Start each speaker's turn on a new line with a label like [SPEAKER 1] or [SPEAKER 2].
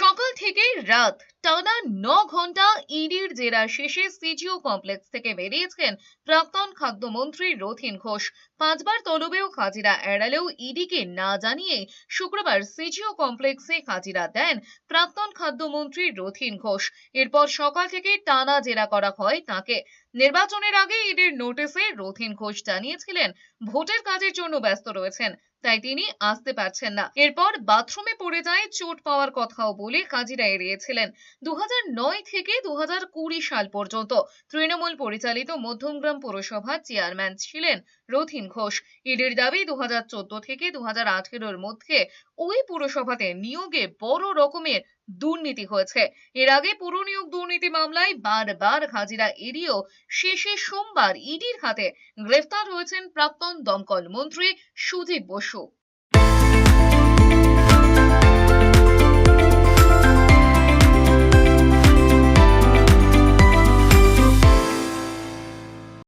[SPEAKER 1] সকাল থেকে রাত টানা 9 ঘন্টা ইডির জেরা শেষে সিজিও কমপ্লেক্স থেকে বেরিয়েছেন প্রাক্তন খাদ্যমন্ত্রী রথীন ঘোষ। 5বার তলবেও হাজিরা এড়ালেও ইডিকে না জানিয়ে শুক্রবার সিজিও কমপ্লেক্সে হাজিরা দেন প্রাক্তন খাদ্যমন্ত্রী রথীন ঘোষ। এরপর সকাল থেকে টানা জেরা করা হয় তাকে। নির্বাচনের আগে ইডির নোটিশে রথীন ঘোষ জানিয়েছিলেন ভোটের কাজের জন্য ব্যস্ত রয়েছেন, তাই তিনি আসতে পারছেন না। এরপর বাথরুমে পড়ে যায় চোট পাওয়ার কথাও বলে হাজিরা এড়িয়েছিলেন। 2009 থেকে 2020 সাল পর্যন্ত তৃণমূল পরিচালিত মধ্যমগ্রাম পৌরসভার চেয়ারম্যান ছিলেন রথীন ঘোষ। ইডির দাবি 2014 থেকে 2018-র মধ্যে ওই পুরসভাতে নিয়োগে বড় রকমের দুর্নীতি হয়েছে। এর আগে পুর নিয়োগ দুর্নীতি মামলায় বারবার হাজিরা এড়িয়েও শেষে সোমবার ইডির হাতে গ্রেফতার হয়েছেন প্রাক্তন দমকল মন্ত্রী সুদীপ বসু।